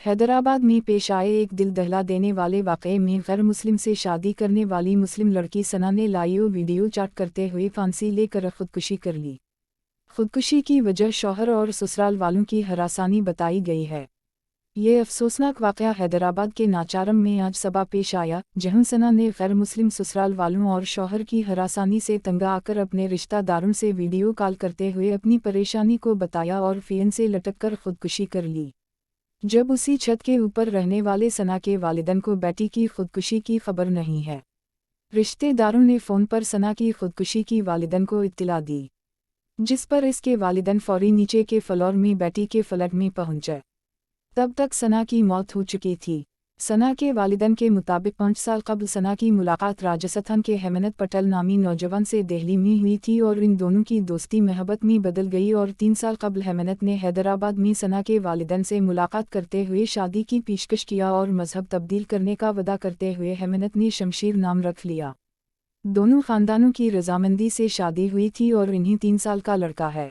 حیدرآباد میں پیش آئے ایک دل دہلا دینے والے واقعے میں غیر مسلم سے شادی کرنے والی مسلم لڑکی ثنا نے لائیو ویڈیو چاٹ کرتے ہوئے پھانسی لے کر خودکشی کر لی۔ خودکشی کی وجہ شوہر اور سسرال والوں کی ہراسانی بتائی گئی ہے۔ یہ افسوسناک واقعہ حیدرآباد کے ناچارم میں آج صبح پیش آیا، جہاں ثنا نے غیر مسلم سسرال والوں اور شوہر کی ہراسانی سے تنگ آ کر اپنے رشتہ داروں سے ویڈیو کال کرتے ہوئے اپنی پریشانی کو بتایا اور فین سے لٹک کر خودکشی کر لی۔ جب اسی چھت کے اوپر رہنے والے ثنا کے والدین کو بیٹی کی خودکشی کی خبر نہیں ہے، رشتہ داروں نے فون پر ثنا کی خودکشی کی والدین کو اطلاع دی، جس پر اس کے والدین فوری نیچے کے فلور میں بیٹی کے فلیٹ میں پہنچے۔ تب تک ثنا کی موت ہو چکی تھی۔ ثنا کے والدین کے مطابق 5 سال قبل ثنا کی ملاقات راجستھان کے ہیمنت پٹیل نامی نوجوان سے دہلی میں ہوئی تھی اور ان دونوں کی دوستی محبت میں بدل گئی، اور 3 سال قبل ہیمنت نے حیدرآباد میں ثنا کے والدین سے ملاقات کرتے ہوئے شادی کی پیشکش کیا اور مذہب تبدیل کرنے کا وعدہ کرتے ہوئے ہیمنت نے شمشیر نام رکھ لیا۔ دونوں خاندانوں کی رضامندی سے شادی ہوئی تھی اور انہیں 3 سال کا لڑکا ہے۔